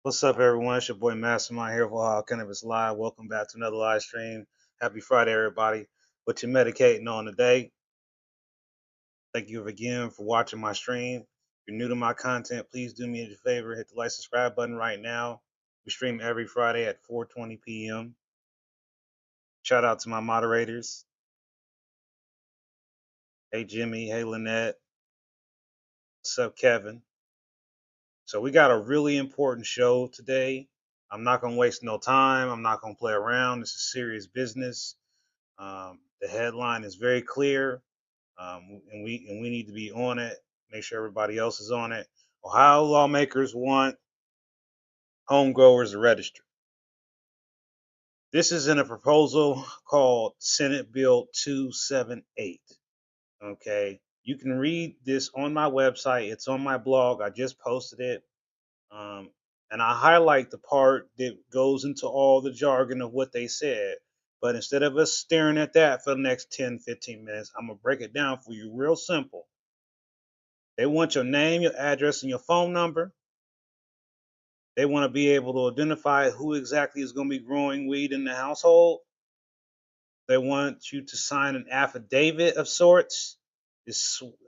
What's up, everyone? It's your boy Mastermind here for Ohio Cannabis Live. Welcome back to another live stream. Happy Friday, everybody. What you medicating on today? Thank you again for watching my stream. If you're new to my content, please do me a favor. Hit the like, subscribe button right now. We stream every Friday at 4:20 p.m. Shout out to my moderators. Hey, Jimmy. Hey, Lynette. What's up, Kevin? So we got a really important show today. I'm not going to waste no time. I'm not going to play around. This is serious business. The headline is very clear, and we need to be on it. Make sure everybody else is on it. Ohio lawmakers want home growers to register. This is in a proposal called Senate Bill 278. Okay, you can read this on my website. It's on my blog. I just posted it. Um, and I highlight the part that goes into all the jargon of what they said. But instead of us staring at that for the next 10, 15 minutes, I'm going to break it down for you real simple. They want your name, your address, and your phone number. They want to be able to identify who exactly is going to be growing weed in the household. They want you to sign an affidavit of sorts,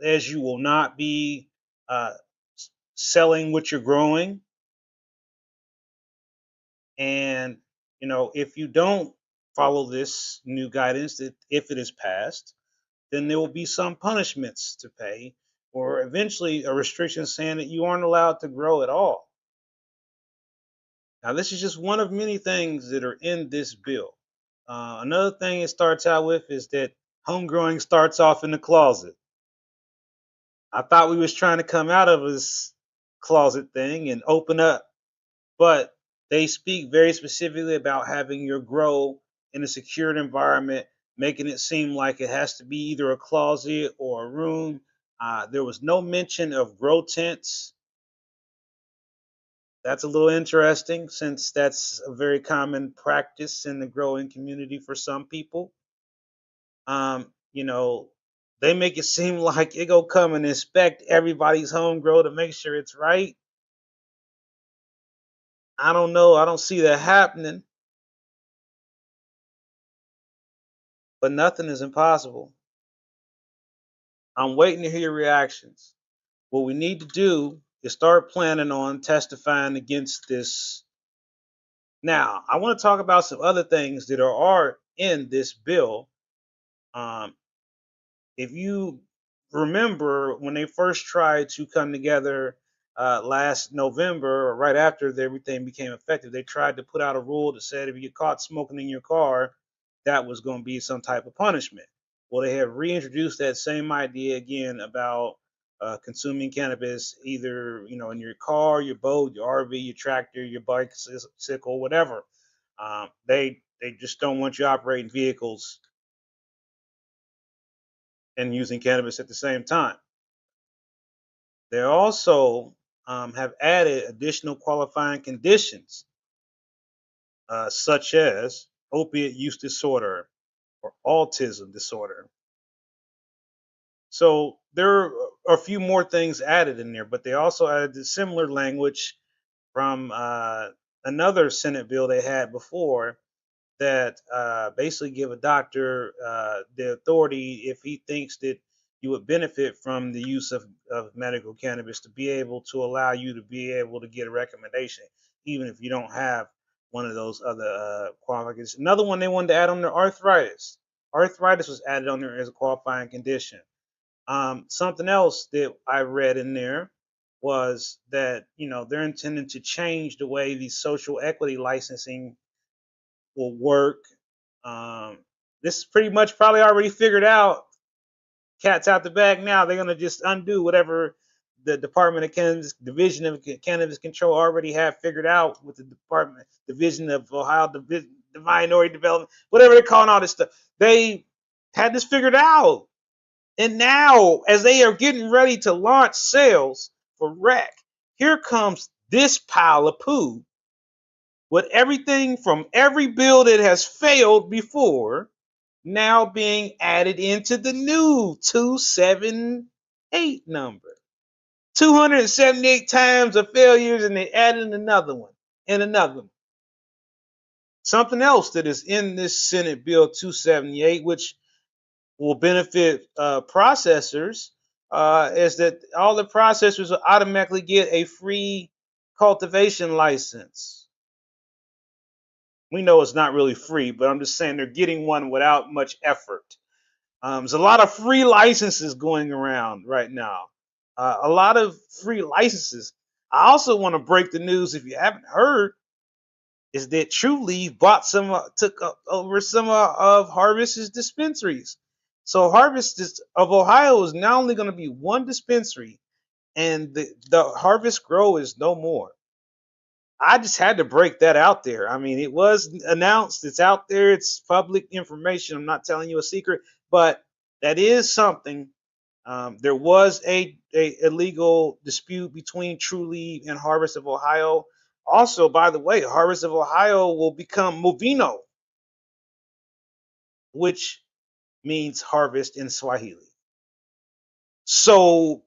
as you will not be uh, selling what you're growing. And, if you don't follow this new guidance, that if it is passed, then there will be some punishments to pay, or eventually a restriction saying that you aren't allowed to grow at all. Now, this is just one of many things that are in this bill. Another thing it starts out with is that home growing starts off in the closet. I thought we was trying to come out of this closet thing and open up, but they speak very specifically about having your grow in a secured environment, making it seem like it has to be either a closet or a room. There was no mention of grow tents. That's a little interesting since that's a very common practice in the growing community for some people. You know, they make it seem like it go come and inspect everybody's home grow to make sure it's right. I don't know. I don't see that happening, but nothing is impossible. I'm waiting to hear your reactions. What we need to do is start planning on testifying against this. Now, I want to talk about some other things that are in this bill. Um, if you remember when they first tried to come together last November, or right after everything became effective, they tried to put out a rule that said if you get caught smoking in your car, that was going to be some type of punishment. Well, they have reintroduced that same idea again about consuming cannabis, either in your car, your boat, your RV, your tractor, your bicycle, whatever. They just don't want you operating vehicles and using cannabis at the same time. They also have added additional qualifying conditions, such as opiate use disorder or autism disorder. So there are a few more things added in there, but they also added similar language from another Senate bill they had before that basically give a doctor the authority if he thinks that you would benefit from the use of medical cannabis to be able to allow you to be able to get a recommendation, even if you don't have one of those other qualifications. Another one they wanted to add on there, arthritis. Arthritis was added on there as a qualifying condition. Something else that I read in there was that they're intending to change the way the social equity licensing will work. Um, this is pretty much probably already figured out. Cat's out the bag now. They're gonna just undo whatever the Department of Cannabis Division of Cannabis Control already have figured out with the Department Division of Ohio Division, the Minority Development, whatever they're calling all this stuff. They had this figured out, and now as they are getting ready to launch sales for rec, here comes this pile of poo with everything from every bill that has failed before now being added into the new 278 number. 278 times of failures, and they added another one and another one. Something else that is in this Senate Bill 278, which will benefit processors, is that all the processors will automatically get a free cultivation license. We know it's not really free, but I'm just saying they're getting one without much effort. There's a lot of free licenses going around right now. A lot of free licenses. I also want to break the news, if you haven't heard, is that Trulieve bought took over some of Harvest's dispensaries. So Harvest of Ohio is now only going to be one dispensary, and the Harvest Grow is no more. I just had to break that out there. I mean, it was announced, it's out there, it's public information. I'm not telling you a secret, but that is something. There was a legal dispute between Trulieve and Harvest of Ohio. Also, by the way, Harvest of Ohio will become Movino, which means harvest in Swahili. So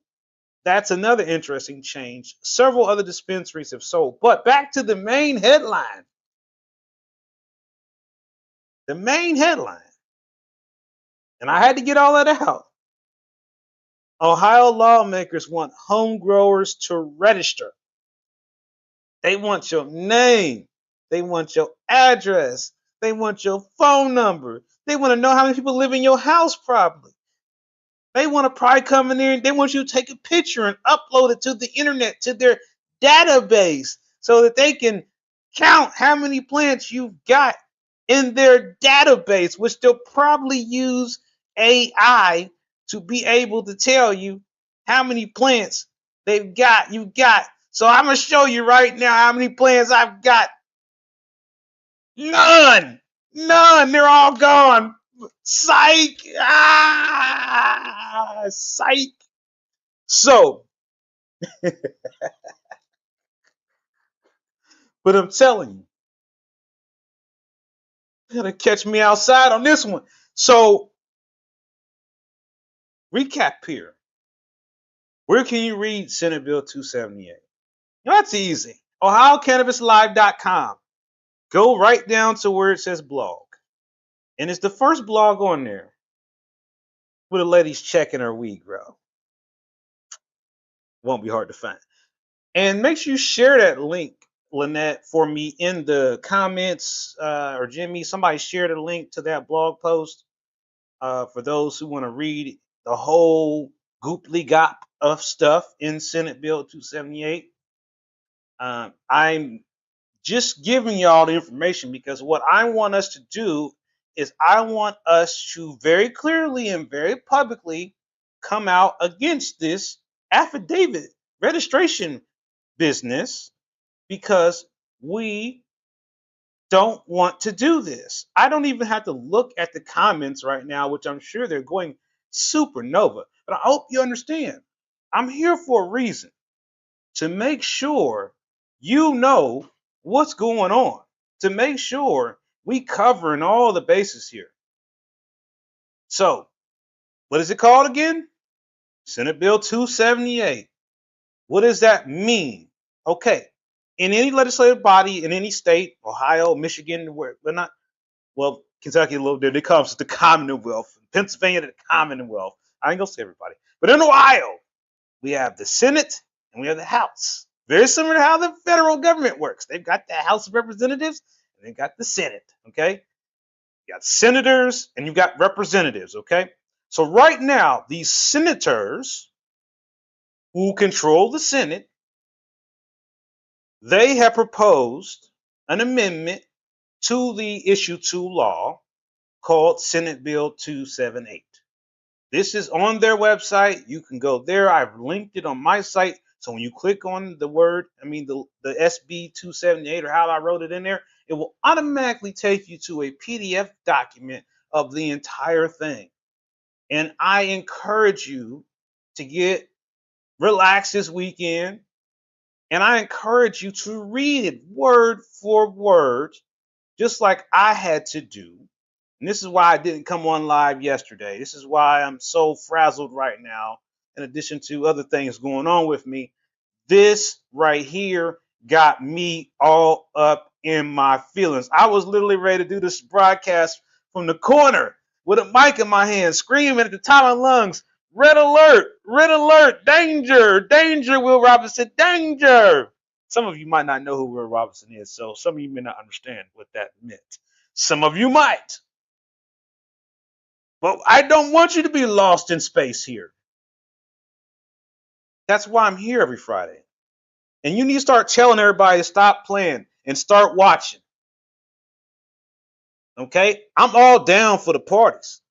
that's another interesting change. Several other dispensaries have sold. But back to the main headline. The main headline, and I had to get all that out. Ohio lawmakers want home growers to register. They want your name. They want your address. They want your phone number. They want to know how many people live in your house probably. They want to probably come in there and they want you to take a picture and upload it to the internet, to their database, so that they can count how many plants you've got in their database, which they'll probably use AI to be able to tell you how many plants you've got. So I'm gonna show you right now how many plants I've got. None. None. They're all gone. Psych. Psych. So, but I'm telling you, you're gonna catch me outside on this one. So, recap here. Where can you read Senate Bill 278? That's easy. ohiocannabislive.com. Go right down to where it says blog. And it's the first blog on there with a lady's checking her weed grow. Won't be hard to find. And make sure you share that link, Lynette, for me in the comments, or Jimmy. Somebody share the link to that blog post for those who want to read the whole gooply gop of stuff in Senate Bill 278. I'm just giving y'all the information because what I want us to do is I want us to very clearly and very publicly come out against this affidavit registration business because we don't want to do this. I don't even have to look at the comments right now, which I'm sure they're going supernova. But I hope you understand. I'm here for a reason, to make sure you know what's going on, to make sure we covering all the bases here. So, what is it called again? Senate Bill 278. What does that mean? Okay, in any legislative body in any state, Ohio, Michigan, where we're not, well, Kentucky a little bit, it comes to the Commonwealth, Pennsylvania to the Commonwealth. I ain't gonna say everybody, but in Ohio, we have the Senate and we have the House. Very similar to how the federal government works. They've got the House of Representatives and they've got the Senate. Okay, you got senators and you've got representatives. Okay, so right now these senators who control the Senate, they have proposed an amendment to the Issue 2 law called Senate Bill 278. This is on their website. You can go there. I've linked it on my site. So when you click on the SB 278 or how I wrote it in there, it will automatically take you to a PDF document of the entire thing. And I encourage you to get relaxed this weekend. And I encourage you to read it word for word, just like I had to do. And this is why I didn't come on live yesterday. This is why I'm so frazzled right now, in addition to other things going on with me. This right here got me all up in my feelings. I was literally ready to do this broadcast from the corner with a mic in my hand, screaming at the top of my lungs, red alert, danger, danger, Will Robinson, danger. Some of you might not know who Will Robinson is, so some of you may not understand what that meant. Some of you might. But I don't want you to be lost in space here. That's why I'm here every Friday. And you need to start telling everybody to stop playing and start watching. Okay? I'm all down for the parties.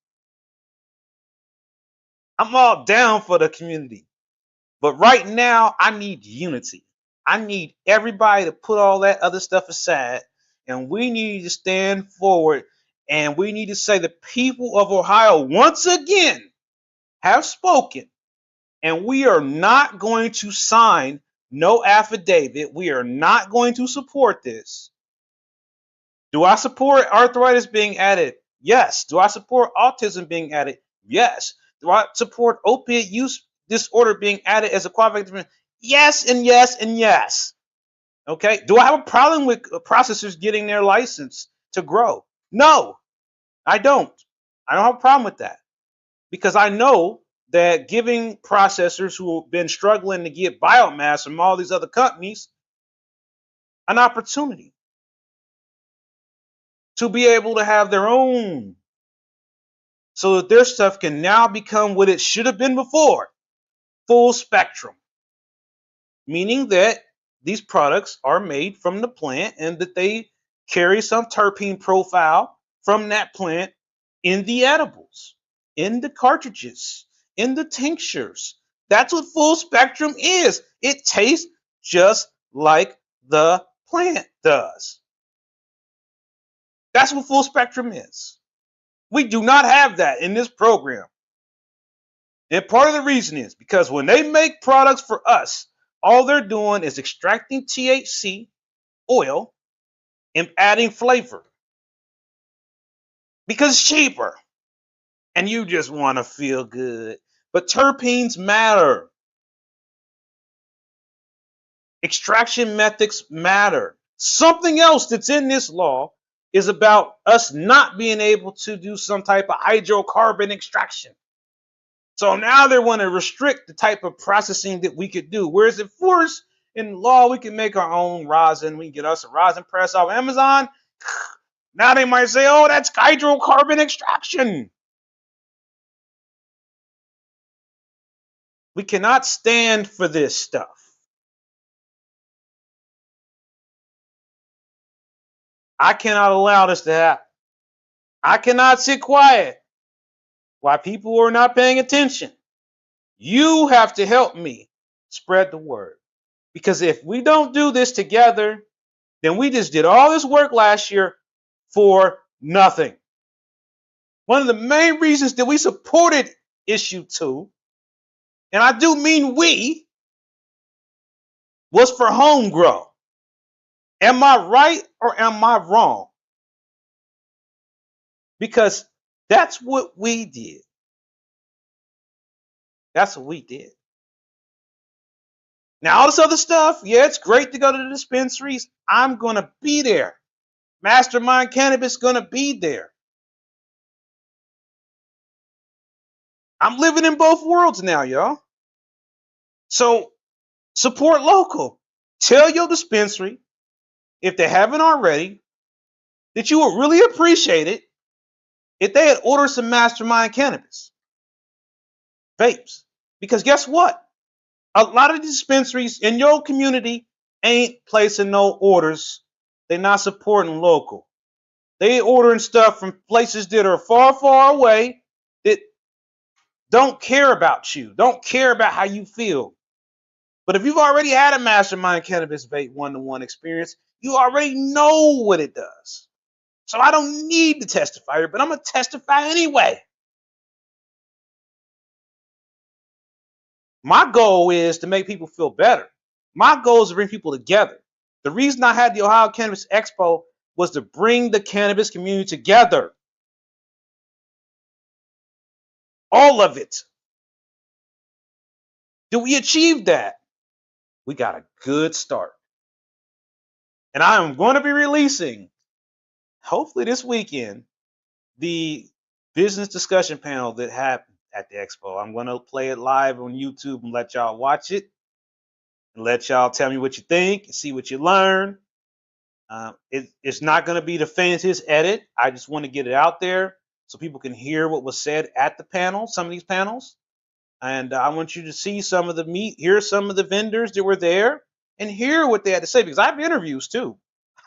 I'm all down for the community. But right now, I need unity. I need everybody to put all that other stuff aside. And we need to stand forward. And we need to say the people of Ohio, once again, have spoken. And we are not going to sign no affidavit. We are not going to support this. Do I support arthritis being added? Yes. Do I support autism being added? Yes. Do I support opiate use disorder being added as a qualification? Yes, and yes, and yes. Okay. Do I have a problem with processors getting their license to grow? No, I don't. I don't have a problem with that because I know that giving processors who have been struggling to get biomass from all these other companies an opportunity to be able to have their own so that their stuff can now become what it should have been before, full spectrum, meaning that these products are made from the plant and that they carry some terpene profile from that plant in the edibles, in the cartridges, in the tinctures. That's what full spectrum is. It tastes just like the plant does. That's what full spectrum is. We do not have that in this program. And part of the reason is because when they make products for us, all they're doing is extracting THC oil and adding flavor because it's cheaper and you just want to feel good. But terpenes matter. Extraction methods matter. Something else that's in this law is about us not being able to do some type of hydrocarbon extraction. So now they want to restrict the type of processing that we could do. Whereas in force, in law, we can make our own rosin. We can get us a rosin press off Amazon. Now they might say, oh, that's hydrocarbon extraction. We cannot stand for this stuff. I cannot allow this to happen. I cannot sit quiet while people are not paying attention. You have to help me spread the word. Because if we don't do this together, then we just did all this work last year for nothing. One of the main reasons that we supported issue 2, and I do mean we, was for home grow. Am I right or am I wrong? Because that's what we did. That's what we did. Now, all this other stuff, yeah, it's great to go to the dispensaries. I'm going to be there. Mastermind Cannabis going to be there. I'm living in both worlds now, y'all. So support local. Tell your dispensary, if they haven't already, that you would really appreciate it if they had ordered some Mastermind Cannabis vapes. Because guess what? A lot of dispensaries in your community ain't placing no orders. They're not supporting local. They ordering stuff from places that are far, far away that don't care about you, don't care about how you feel. But if you've already had a mastermind cannabis vape one-to-one experience, you already know what it does. So I don't need to testify here, but I'm gonna testify anyway. My goal is to make people feel better. My goal is to bring people together. The reason I had the Ohio Cannabis Expo was to bring the cannabis community together. All of it. Did we achieve that? We got a good start. And I am going to be releasing, hopefully this weekend, the business discussion panel that happened at the expo. I'm going to play it live on YouTube and let y'all watch it and let y'all tell me what you think and see what you learn. It's not going to be the faintest edit. I just want to get it out there so people can hear what was said at the panel, some of these panels. And I want you to see some of the meat, hear some of the vendors that were there, and hear what they had to say, because I have interviews too.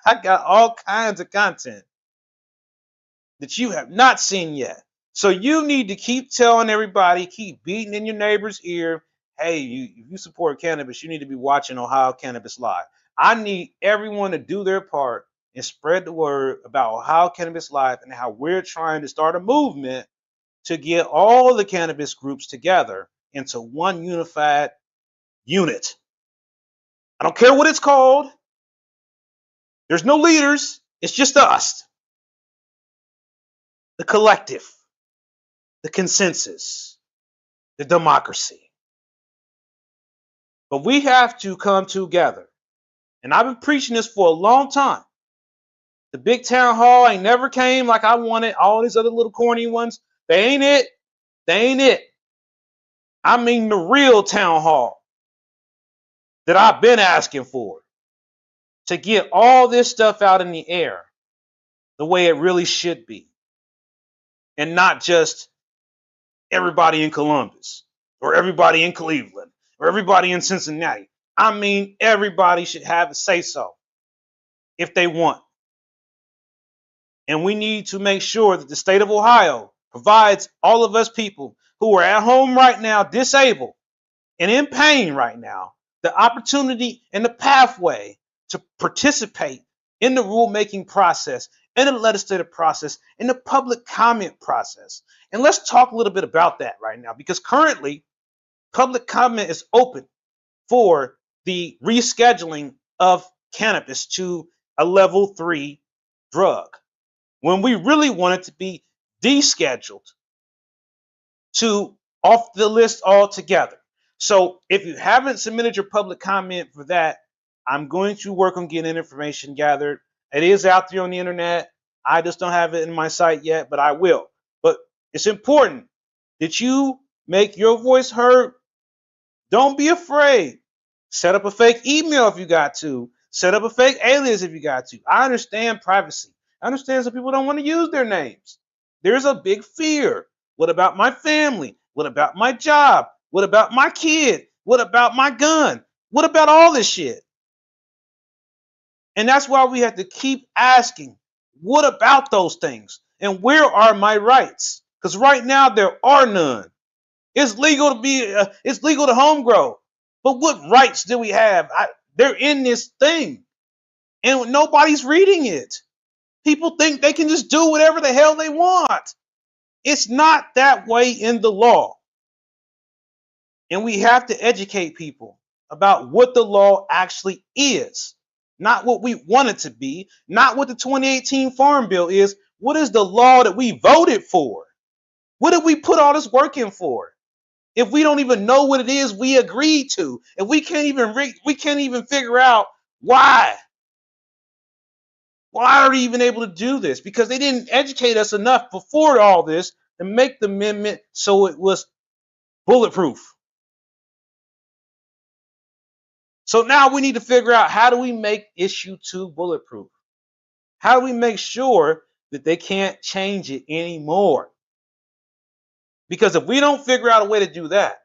I got all kinds of content that you have not seen yet. So you need to keep telling everybody, keep beating in your neighbor's ear, hey, if you support cannabis, you need to be watching Ohio Cannabis Live. I need everyone to do their part and spread the word about Ohio Cannabis Live and how we're trying to start a movement to get all the cannabis groups together into one unified unit. I don't care what it's called. There's no leaders. It's just us. The collective, the consensus, the democracy. But we have to come together. And I've been preaching this for a long time. The big town hall ain't never came like I wanted. All these other little corny ones, they ain't it. They ain't it. I mean the real town hall that I've been asking for to get all this stuff out in the air the way it really should be. And not just everybody in Columbus or everybody in Cleveland or everybody in Cincinnati. I mean, everybody should have a say so if they want. And we need to make sure that the state of Ohio provides all of us people who are at home right now, disabled and in pain right now, the opportunity and the pathway to participate in the rulemaking process, in the legislative process, in the public comment process. And let's talk a little bit about that right now, because currently public comment is open for the rescheduling of cannabis to a level 3 drug, when we really want it to be descheduled to off the list altogether. So if you haven't submitted your public comment for that, I'm going to work on getting information gathered. It is out there on the internet. I just don't have it in my site yet, but I will. But it's important that you make your voice heard. Don't be afraid. Set up a fake email if you got to. Set up a fake alias if you got to. I understand privacy. I understand some people don't want to use their names. There's a big fear. What about my family? What about my job? What about my kid? What about my gun? What about all this shit? And that's why we have to keep asking, what about those things? And where are my rights? Because right now there are none. It's legal to it's legal to home grow. But what rights do we have? They're in this thing. And nobody's reading it. People think they can just do whatever the hell they want. It's not that way in the law. And we have to educate people about what the law actually is. Not what we want it to be. Not what the 2018 Farm Bill is. What is the law that we voted for? What did we put all this work in for? If we don't even know what it is we agreed to, if we can't even figure out why are we even able to do this? Because they didn't educate us enough before all this to make the amendment so it was bulletproof. So now we need to figure out, how do we make issue 2 bulletproof? How do we make sure that they can't change it anymore? Because if we don't figure out a way to do that,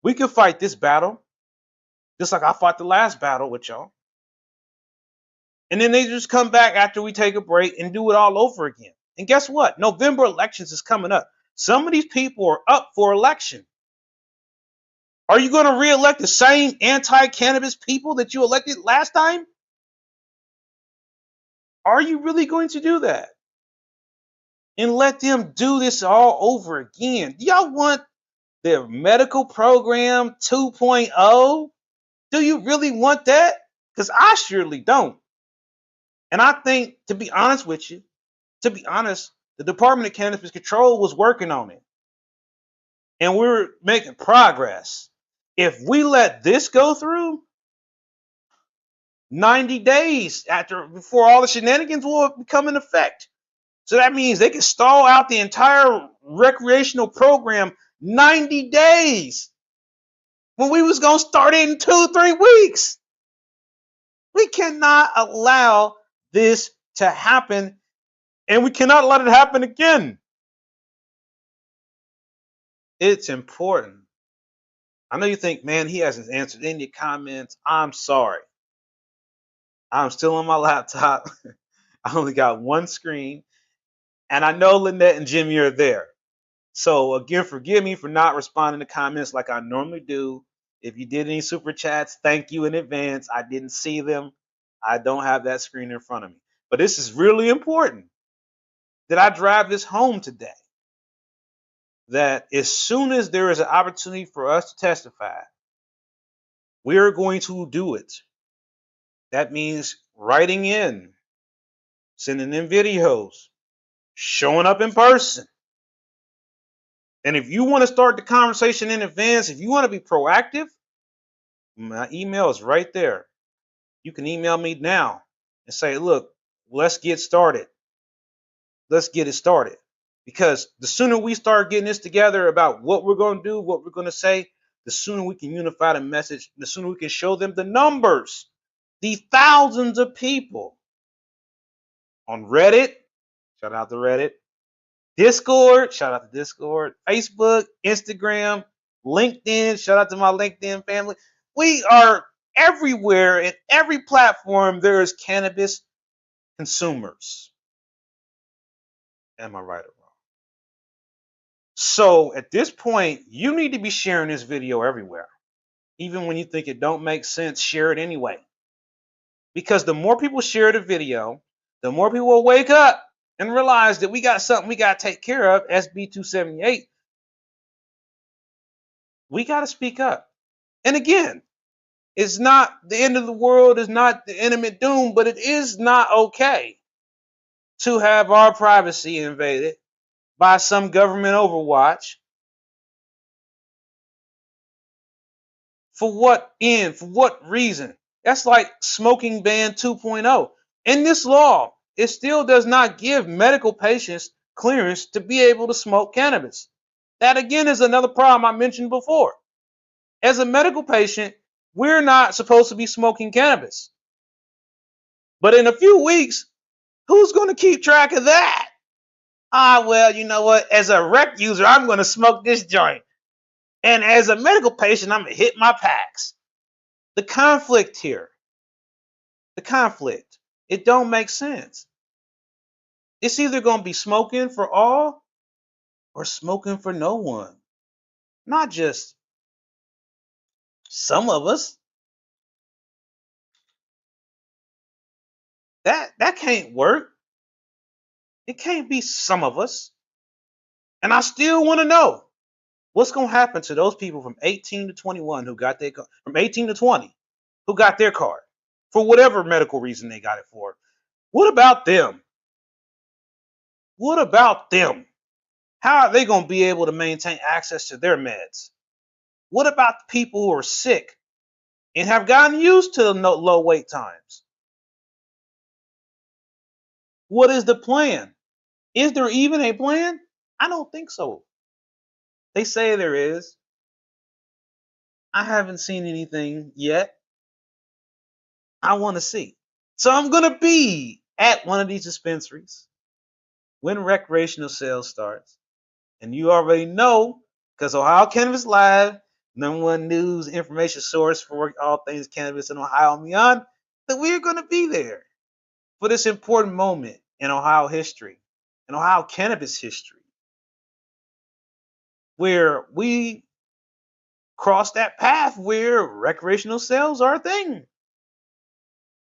we can fight this battle. just like I fought the last battle with y'all. And then they just come back after we take a break and do it all over again. And guess what? November elections is coming up. Some of these people are up for election. Are you going to re-elect the same anti-cannabis people that you elected last time? Are you really going to do that? And let them do this all over again? Do y'all want their medical program 2.0? Do you really want that? Because I surely don't. And I think, to be honest with you, the Department of Cannabis Control was working on it. And we're making progress. If we let this go through, 90 days before all the shenanigans will become in effect. So that means they can stall out the entire recreational program 90 days when we was going to start it in 2-3 weeks. We cannot allow this to happen, and we cannot let it happen again. It's important. I know you think, man, he hasn't answered any comments. I'm sorry. I'm still on my laptop. I only got one screen. And I know Lynette and Jimmy are there. So again, forgive me for not responding to comments like I normally do. If you did any super chats, thank you in advance. I didn't see them. I don't have that screen in front of me. But this is really important that I drive this home today. That as soon as there is an opportunity for us to testify, we are going to do it. That means writing in, sending in videos, showing up in person. And if you want to start the conversation in advance, if you want to be proactive, my email is right there. You can email me now and say, look, let's get started. Let's get it started. Because the sooner we start getting this together about what we're going to do, what we're going to say, the sooner we can unify the message, the sooner we can show them the numbers, the thousands of people on Reddit. Shout out to Reddit. Discord, shout out to Discord, Facebook, Instagram, LinkedIn, shout out to my LinkedIn family. We are everywhere, in every platform there is cannabis consumers. Am I right or wrong? So at this point, you need to be sharing this video everywhere. Even when you think it don't make sense, share it anyway. Because the more people share the video, the more people will wake up and realize that we got something we got to take care of, SB 278. We got to speak up. And again, it's not the end of the world, it's not the imminent doom, but it is not okay to have our privacy invaded by some government overwatch. For what end? For what reason? That's like smoking ban 2.0. In this law, it still does not give medical patients clearance to be able to smoke cannabis. That again is another problem I mentioned before. As a medical patient, we're not supposed to be smoking cannabis. But in a few weeks, who's going to keep track of that? Well, you know what? As a rec user, I'm going to smoke this joint. And as a medical patient, I'm going to hit my packs. The conflict here. The conflict. It don't make sense. It's either going to be smoking for all or smoking for no one. Not just some of us. That can't work. It can't be some of us. And I still want to know what's going to happen to those people from 18 to 21 who got their from 18 to 20 who got their card for whatever medical reason they got it for. What about them? What about them? How are they going to be able to maintain access to their meds? What about the people who are sick and have gotten used to the low wait times? What is the plan? Is there even a plan? I don't think so. They say there is. I haven't seen anything yet. I want to see. So I'm going to be at one of these dispensaries when recreational sales starts. And you already know, because Ohio Cannabis Live number one news information source for all things cannabis in Ohio and beyond, that we're going to be there for this important moment in Ohio history, in Ohio cannabis history, where we cross that path where recreational sales are a thing.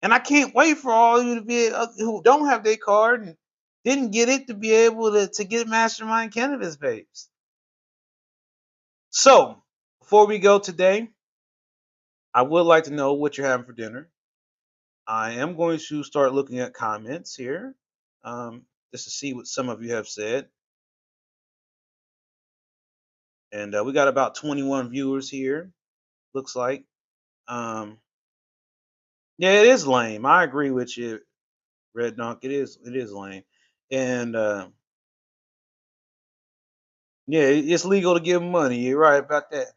And I can't wait for all of you to be who don't have their card and didn't get it to be able to get Mastermind Cannabis Vapes. So, before we go today, I would like to know what you're having for dinner. I am going to start looking at comments here, just to see what some of you have said. And we got about 21 viewers here, looks like. Um, yeah, it is lame. I agree with you, Red Donk. It is lame. And yeah, it's legal to give money. You're right about that.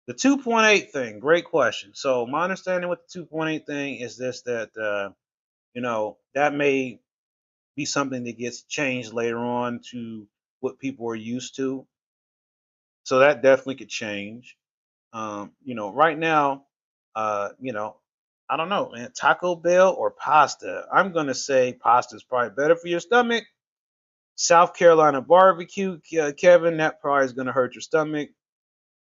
The 2.8 thing, great question. So my understanding with the 2.8 thing is this: that that may be something that gets changed later on to what people are used to. So that definitely could change. Right now, I don't know, man. Taco Bell or pasta? I'm gonna say pasta is probably better for your stomach. South Carolina barbecue, Kevin, that probably is gonna hurt your stomach.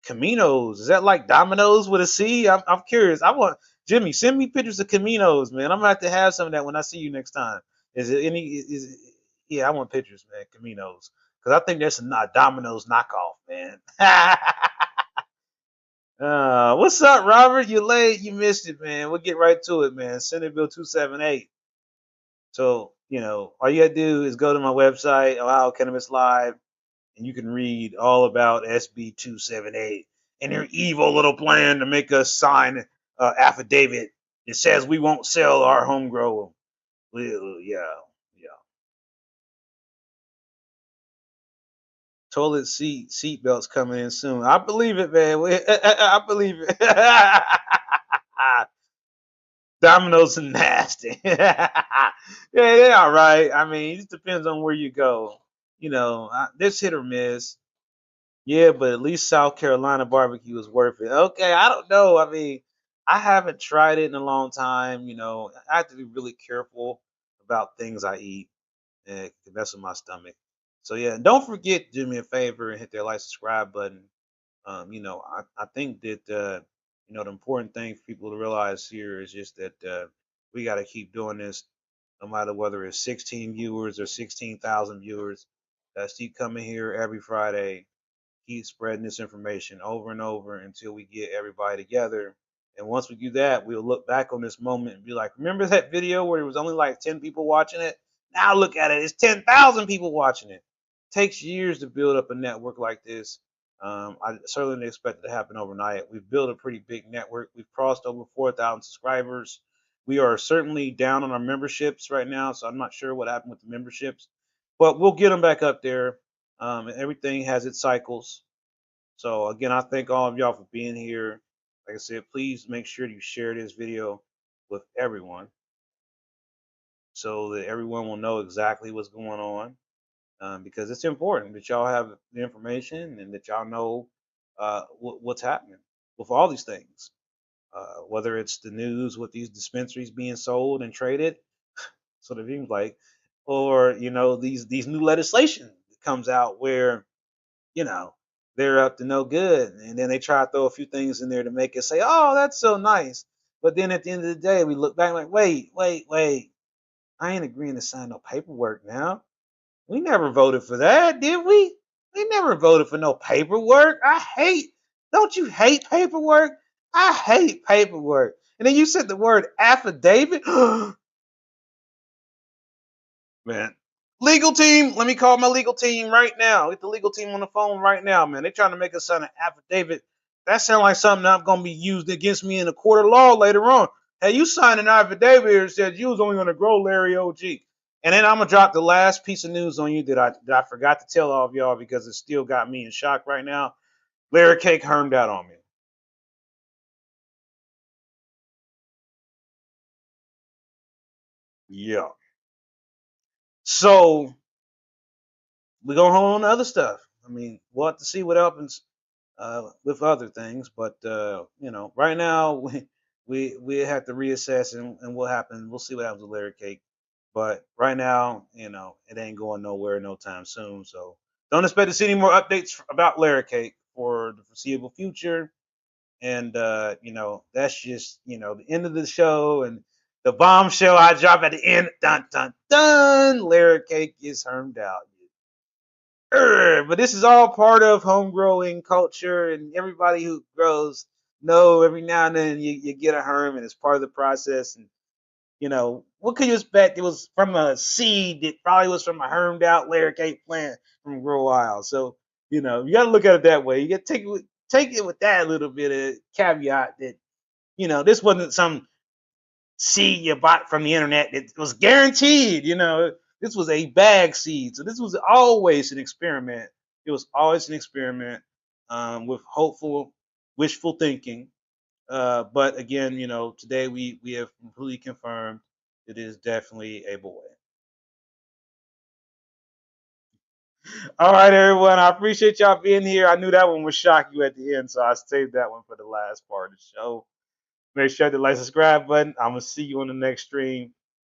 Caminos, is that like Domino's with a C? I'm curious. I want Jimmy, send me pictures of Caminos, man. I'm gonna have to have some of that when I see you next time. Is it any? Yeah, I want pictures, man. Caminos, because I think that's a Domino's knockoff, man. What's up, Robert? You late? You missed it, man. We'll get right to it, man. Senate Bill 278. So, all you gotta do is go to my website, Ohio Cannabis Live, and you can read all about SB 278 and their evil little plan to make us sign affidavit that says we won't sell our home grow. Well, yeah, yeah. Toilet seat belts coming in soon. I believe it, man. I believe it. Domino's are nasty. Yeah, they all right. I mean, it just depends on where you go. This hit or miss. Yeah, but at least South Carolina barbecue is worth it. Okay, I don't know. I mean, I haven't tried it in a long time. I have to be really careful about things I eat and it can mess with my stomach. So yeah, and don't forget to do me a favor and hit that like subscribe button. I think that the important thing for people to realize here is just that we got to keep doing this, no matter whether it's 16 viewers or 16,000 viewers. Let's keep coming here every Friday, keep spreading this information over and over until we get everybody together. And once we do that, we'll look back on this moment and be like, remember that video where it was only like 10 people watching it? Now look at it, it's 10,000 people watching it. It takes years to build up a network like this. I certainly didn't expect it to happen overnight. We've built a pretty big network. We've crossed over 4,000 subscribers. We are certainly down on our memberships right now, so I'm not sure what happened with the memberships, but we'll get them back up there. And everything has its cycles. So again, I thank all of y'all for being here. Like I said, please make sure you share this video with everyone so that everyone will know exactly what's going on. Because it's important that y'all have the information and that y'all know what's happening with all these things. Whether it's the news with these dispensaries being sold and traded, so it seems like, or these new legislation that comes out where you know, they're up to no good. And then they try to throw a few things in there to make us say, oh, that's so nice. But then at the end of the day, we look back like, wait, wait, wait. I ain't agreeing to sign no paperwork now. We never voted for that, did we? We never voted for no paperwork. Don't you hate paperwork? I hate paperwork. And then you said the word affidavit. Man. Legal team, let me call my legal team right now. Get the legal team on the phone right now, man. They're trying to make us sign an affidavit. That sounds like something that's going to be used against me in a court of law later on. Hey, you signed an affidavit here that said you was only going to grow Larry OG. And then I'm going to drop the last piece of news on you that I forgot to tell all of y'all because it still got me in shock right now. Larry Cake hermed out on me. Yeah. So we're going to hold on to other stuff. I mean, we'll have to see what happens with other things, but right now we have to reassess and what happens. We'll see what happens with Larry Cake, but right now, it ain't going nowhere no time soon. So don't expect to see any more updates about Larry Cake for the foreseeable future. And that's just the end of the show and the bombshell I drop at the end. Dun dun dun. Larry Cake is hermed out. But this is all part of home growing culture, and everybody who grows know every now and then you get a herm, and it's part of the process. And what could you expect? It was from a seed that probably was from a hermed out layer cake plant from Grow Wild. So you got to look at it that way. You got to take it with that little bit of caveat that this wasn't some seed you bought from the internet. It was guaranteed. This was a bag seed. So this was always an experiment. It was always an experiment with hopeful, wishful thinking. But again, today we have completely confirmed it is definitely a boy. All right, everyone. I appreciate y'all being here. I knew that one would shock you at the end, so I saved that one for the last part of the show. Make sure to like, subscribe button. I'm gonna see you on the next stream.